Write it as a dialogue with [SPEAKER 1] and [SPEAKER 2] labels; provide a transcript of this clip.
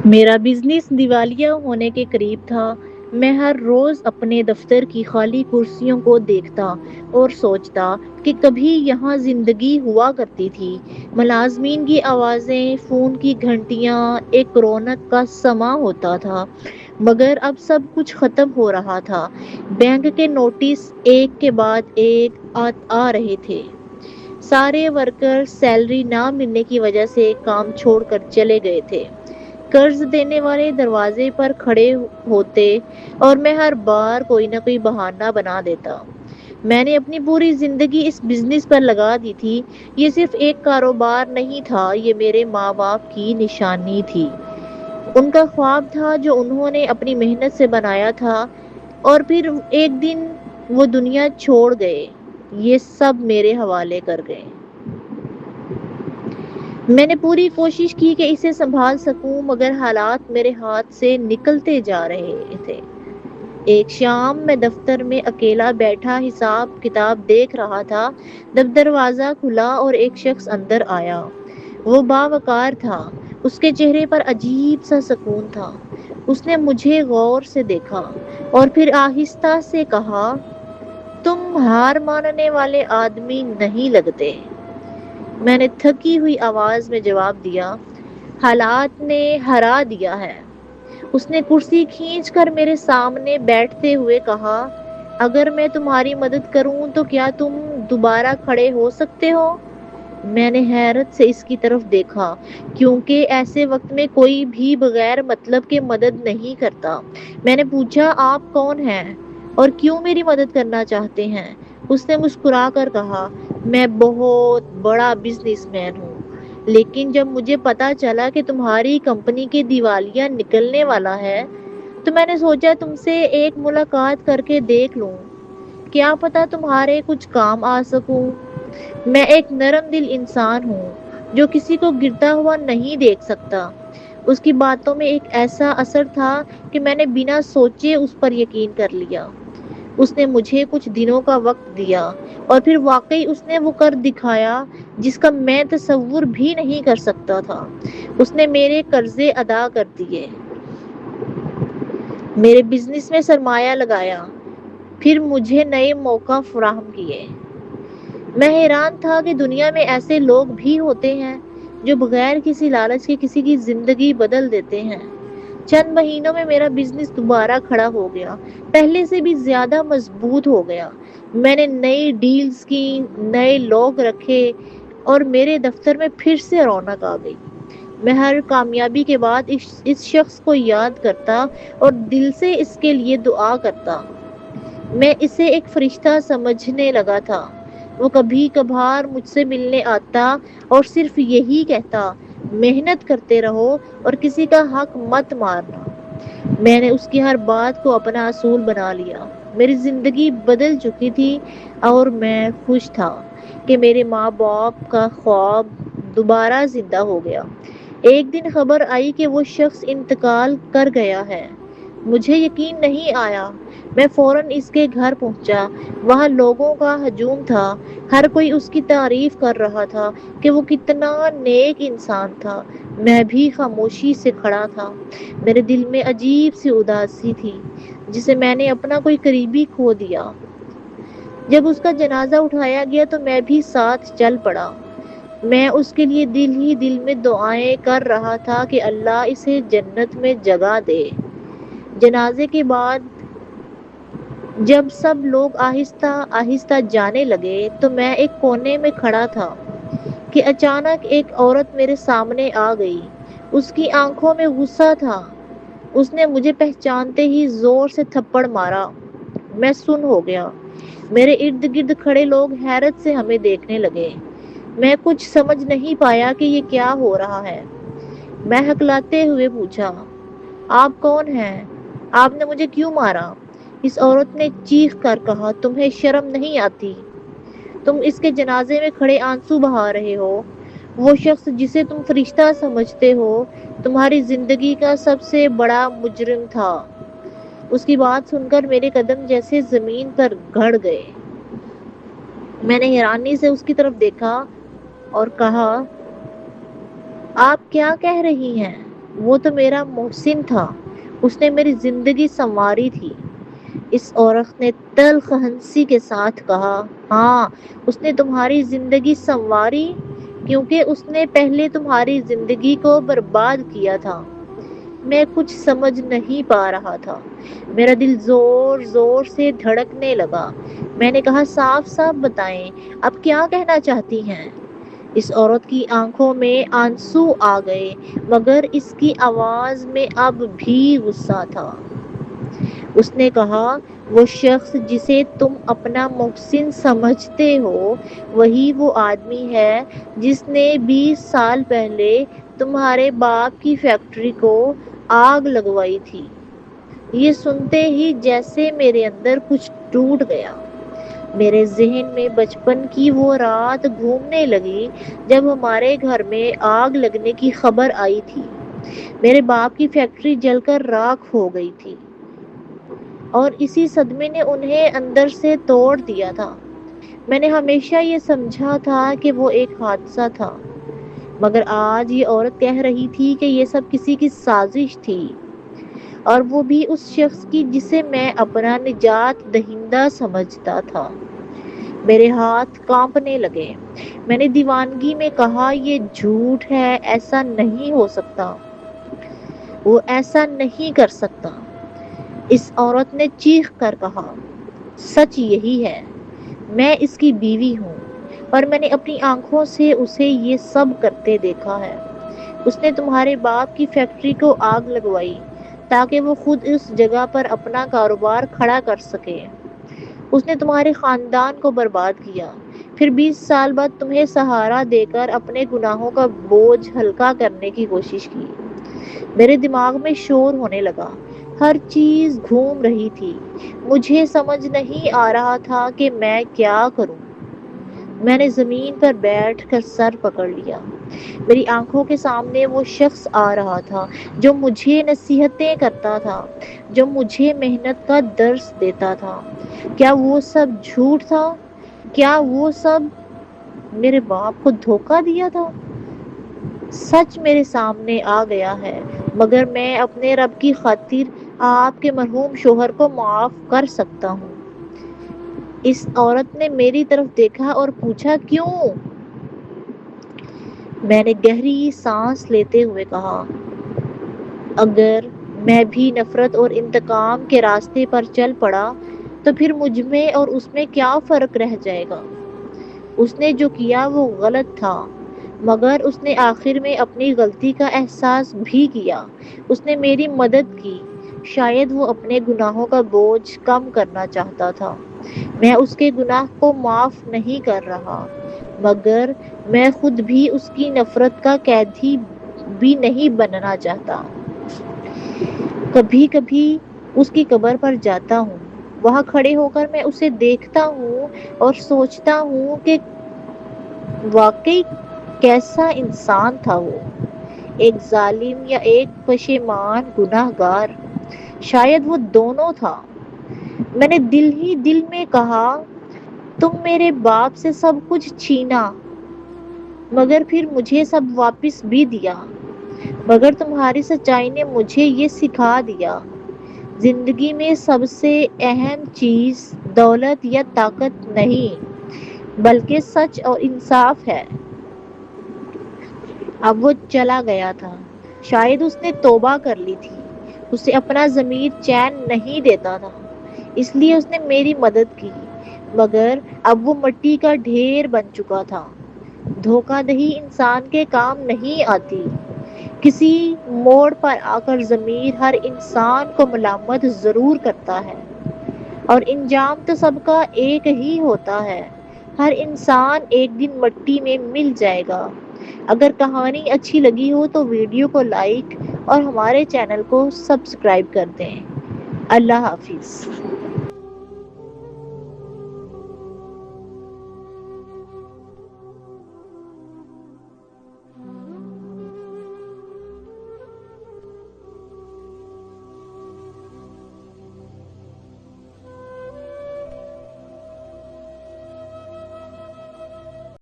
[SPEAKER 1] میرا بزنس دیوالیہ ہونے کے قریب تھا۔ میں ہر روز اپنے دفتر کی خالی کرسیوں کو دیکھتا اور سوچتا کہ کبھی یہاں زندگی ہوا کرتی تھی۔ ملازمین کی آوازیں، فون کی گھنٹیاں، ایک رونق کا سماں ہوتا تھا، مگر اب سب کچھ ختم ہو رہا تھا۔ بینک کے نوٹس ایک کے بعد ایک آ رہے تھے۔ سارے ورکر سیلری نہ ملنے کی وجہ سے کام چھوڑ کر چلے گئے تھے۔ قرض دینے والے دروازے پر کھڑے ہوتے اور میں ہر بار کوئی نہ کوئی بہانہ بنا دیتا۔ میں نے اپنی پوری زندگی اس بزنس پر لگا دی تھی۔ یہ صرف ایک کاروبار نہیں تھا، یہ میرے ماں باپ کی نشانی تھی۔ ان کا خواب تھا جو انہوں نے اپنی محنت سے بنایا تھا، اور پھر ایک دن وہ دنیا چھوڑ گئے، یہ سب میرے حوالے کر گئے۔ میں نے پوری کوشش کی کہ اسے سنبھال سکوں، مگر حالات میرے ہاتھ سے نکلتے جا رہے تھے۔ ایک شام میں دفتر میں اکیلا بیٹھا حساب کتاب دیکھ رہا تھا، دروازہ کھلا اور ایک شخص اندر آیا۔ وہ باوقار تھا، اس کے چہرے پر عجیب سا سکون تھا۔ اس نے مجھے غور سے دیکھا اور پھر آہستہ سے کہا، تم ہار ماننے والے آدمی نہیں لگتے۔ میں نے تھکی ہوئی آواز میں جواب دیا، حالات نے ہرا دیا ہے۔ اس نے کرسی کھینچ کر میرے سامنے بیٹھتے ہوئے کہا، اگر میں تمہاری مدد کروں تو کیا تم دوبارہ کھڑے ہو سکتے ہو؟ میں نے حیرت سے اس کی طرف دیکھا، کیونکہ ایسے وقت میں کوئی بھی بغیر مطلب کے مدد نہیں کرتا۔ میں نے پوچھا، آپ کون ہیں اور کیوں میری مدد کرنا چاہتے ہیں؟ اس نے مسکرا کر کہا، میں بہت بڑا بزنس مین ہوں، لیکن جب مجھے پتا چلا کہ تمہاری کمپنی کے دیوالیہ نکلنے والا ہے تو میں نے سوچا تم سے ایک ملاقات کر کے دیکھ لوں، کیا پتا تمہارے کچھ کام آ سکوں۔ میں ایک نرم دل انسان ہوں جو کسی کو گرتا ہوا نہیں دیکھ سکتا۔ اس کی باتوں میں ایک ایسا اثر تھا کہ میں نے بنا سوچے اس پر یقین کر لیا۔ اس نے مجھے کچھ دنوں کا وقت دیا اور پھر واقعی اس نے وہ کر دکھایا جس کا میں تصور بھی نہیں کر سکتا تھا۔ اس نے میرے قرضے ادا کر دیے، میرے بزنس میں سرمایہ لگایا، پھر مجھے نئے موقع فراہم کیے۔ میں حیران تھا کہ دنیا میں ایسے لوگ بھی ہوتے ہیں جو بغیر کسی لالچ کے کسی کی زندگی بدل دیتے ہیں۔ چند مہینوں میں میرا بزنس دوبارہ کھڑا ہو گیا، پہلے سے بھی زیادہ مضبوط ہو گیا۔ میں نے نئی ڈیلز کی، نئے لوگ رکھے اور میرے دفتر میں پھر سے رونق آ گئی۔ میں ہر کامیابی کے بعد اس شخص کو یاد کرتا اور دل سے اس کے لیے دعا کرتا۔ میں اسے ایک فرشتہ سمجھنے لگا تھا۔ وہ کبھی کبھار مجھ سے ملنے آتا اور صرف یہی کہتا، محنت کرتے رہو اور کسی کا حق مت مارنا۔ میں نے اس کی ہر بات کو اپنا اصول بنا لیا۔ میری زندگی بدل چکی تھی اور میں خوش تھا کہ میرے ماں باپ کا خواب دوبارہ زندہ ہو گیا۔ ایک دن خبر آئی کہ وہ شخص انتقال کر گیا ہے۔ مجھے یقین نہیں آیا۔ میں فوراً اس کے گھر پہنچا۔ وہاں لوگوں کا ہجوم تھا، ہر کوئی اس کی تعریف کر رہا تھا کہ وہ کتنا نیک انسان تھا۔ میں بھی خاموشی سے کھڑا تھا۔ میرے دل میں عجیب سی اداسی تھی، جسے میں نے اپنا کوئی قریبی کھو دیا۔ جب اس کا جنازہ اٹھایا گیا تو میں بھی ساتھ چل پڑا۔ میں اس کے لیے دل ہی دل میں دعائیں کر رہا تھا کہ اللہ اسے جنت میں جگہ دے۔ جنازے کے بعد جب سب لوگ آہستہ آہستہ جانے لگے تو میں ایک کونے میں کھڑا تھا کہ اچانک ایک عورت میرے سامنے آ گئی۔ اس کی آنکھوں میں غصہ تھا۔ اس نے مجھے پہچانتے ہی زور سے تھپڑ مارا۔ میں سن ہو گیا۔ میرے ارد گرد کھڑے لوگ حیرت سے ہمیں دیکھنے لگے۔ میں کچھ سمجھ نہیں پایا کہ یہ کیا ہو رہا ہے۔ میں ہکلاتے ہوئے پوچھا، آپ کون ہیں؟ آپ نے مجھے کیوں مارا؟ اس عورت نے چیخ کر کہا، تمہیں شرم نہیں آتی؟ تم اس کے جنازے میں کھڑے آنسو بہا رہے ہو۔ وہ شخص جسے تم فرشتہ سمجھتے ہو تمہاری زندگی کا سب سے بڑا مجرم تھا۔ اس کی بات سن کر میرے قدم جیسے زمین پر گڑ گئے۔ میں نے حیرانی سے اس کی طرف دیکھا اور کہا، آپ کیا کہہ رہی ہیں؟ وہ تو میرا محسن تھا، اس نے میری زندگی سنواری تھی۔ اس عورت نے تلخ ہنسی کے ساتھ کہا، ہاں، اس نے تمہاری زندگی سنواری کیونکہ اس نے پہلے تمہاری زندگی کو برباد کیا تھا۔ میں کچھ سمجھ نہیں پا رہا تھا، میرا دل زور زور سے دھڑکنے لگا۔ میں نے کہا، صاف صاف بتائیں، اب کیا کہنا چاہتی ہیں؟ اس عورت کی آنکھوں میں آنسو آ گئے، مگر اس کی آواز میں اب بھی غصہ تھا۔ اس نے کہا، وہ شخص جسے تم اپنا محسن سمجھتے ہو، وہی وہ آدمی ہے جس نے 20 سال پہلے تمہارے باپ کی فیکٹری کو آگ لگوائی تھی۔ یہ سنتے ہی جیسے میرے اندر کچھ ٹوٹ گیا۔ میرے ذہن میں بچپن کی وہ رات گھومنے لگی جب ہمارے گھر میں آگ لگنے کی خبر آئی تھی۔ میرے باپ کی فیکٹری جل کر راکھ ہو گئی تھی اور اسی صدمے نے انہیں اندر سے توڑ دیا تھا۔ میں نے ہمیشہ یہ سمجھا تھا کہ وہ ایک حادثہ تھا، مگر آج یہ عورت کہہ رہی تھی کہ یہ سب کسی کی سازش تھی، اور وہ بھی اس شخص کی جسے میں اپنا نجات دہندہ سمجھتا تھا۔ میرے ہاتھ کانپنے لگے۔ میں نے دیوانگی میں کہا، یہ جھوٹ ہے، ایسا نہیں ہو سکتا، وہ ایسا نہیں کر سکتا۔ اس عورت نے چیخ کر کہا، سچ یہی ہے، میں اس کی بیوی ہوں، اور میں نے اپنی آنکھوں سے اسے یہ سب کرتے دیکھا ہے۔ اس نے تمہارے باپ کی فیکٹری کو آگ لگوائی تاکہ وہ خود اس جگہ پر اپنا کاروبار کھڑا کر سکے۔ اس نے تمہارے خاندان کو برباد کیا، پھر 20 سال بعد تمہیں سہارا دے کر اپنے گناہوں کا بوجھ ہلکا کرنے کی کوشش کی۔ میرے دماغ میں شور ہونے لگا، ہر چیز گھوم رہی تھی، مجھے سمجھ نہیں آ رہا تھا کہ میں کیا کروں۔ میں نے زمین پر بیٹھ کر سر پکڑ لیا۔ میری آنکھوں کے سامنے وہ شخص آ رہا تھا جو مجھے نصیحتیں کرتا تھا، جو مجھے محنت کا درس دیتا تھا۔ کیا وہ سب جھوٹ تھا؟ کیا وہ سب میرے باپ کو دھوکہ دیا تھا؟ سچ میرے سامنے آ گیا ہے، مگر میں اپنے رب کی خاطر آپ کے مرحوم شوہر کو معاف کر سکتا ہوں۔ اس عورت نے میری طرف دیکھا اور پوچھا، کیوں؟ میں نے گہری سانس لیتے ہوئے کہا، اگر میں بھی نفرت اور انتقام کے راستے پر چل پڑا تو پھر مجھ میں اور اس میں کیا فرق رہ جائے گا؟ اس نے جو کیا وہ غلط تھا، مگر اس نے آخر میں اپنی غلطی کا احساس بھی کیا۔ اس نے میری مدد کی، شاید وہ اپنے گناہوں کا بوجھ کم کرنا چاہتا تھا۔ میں اس کے گناہ کو معاف نہیں کر رہا، مگر میں خود بھی اس کی نفرت کا قیدی بھی نہیں بننا چاہتا۔ کبھی کبھی اس کی قبر پر جاتا ہوں، وہاں کھڑے ہو کر میں اسے دیکھتا ہوں اور سوچتا ہوں کہ واقعی کیسا انسان تھا وہ، ایک ظالم یا ایک پشیمان گناہ گار؟ شاید وہ دونوں تھا۔ میں نے دل ہی دل میں کہا، تم میرے باپ سے سب کچھ چھینا، مگر پھر مجھے سب واپس بھی دیا۔ مگر تمہاری سچائی نے مجھے یہ سکھا دیا، زندگی میں سب سے اہم چیز دولت یا طاقت نہیں، بلکہ سچ اور انصاف ہے۔ اب وہ چلا گیا تھا، شاید اس نے توبہ کر لی تھی، اسے اپنا ضمیر چین نہیں دیتا تھا، اس لیے اس نے میری مدد کی، مگر اب وہ مٹی کا ڈھیر بن چکا تھا۔ دھوکہ دہی انسان کے کام نہیں آتی، کسی موڑ پر آ کر ضمیر ہر انسان کو ملامت ضرور کرتا ہے، اور انجام تو سب کا ایک ہی ہوتا ہے، ہر انسان ایک دن مٹی میں مل جائے گا۔ اگر کہانی اچھی لگی ہو تو ویڈیو کو لائک اور ہمارے چینل کو سبسکرائب کر دیں۔ اللہ حافظ۔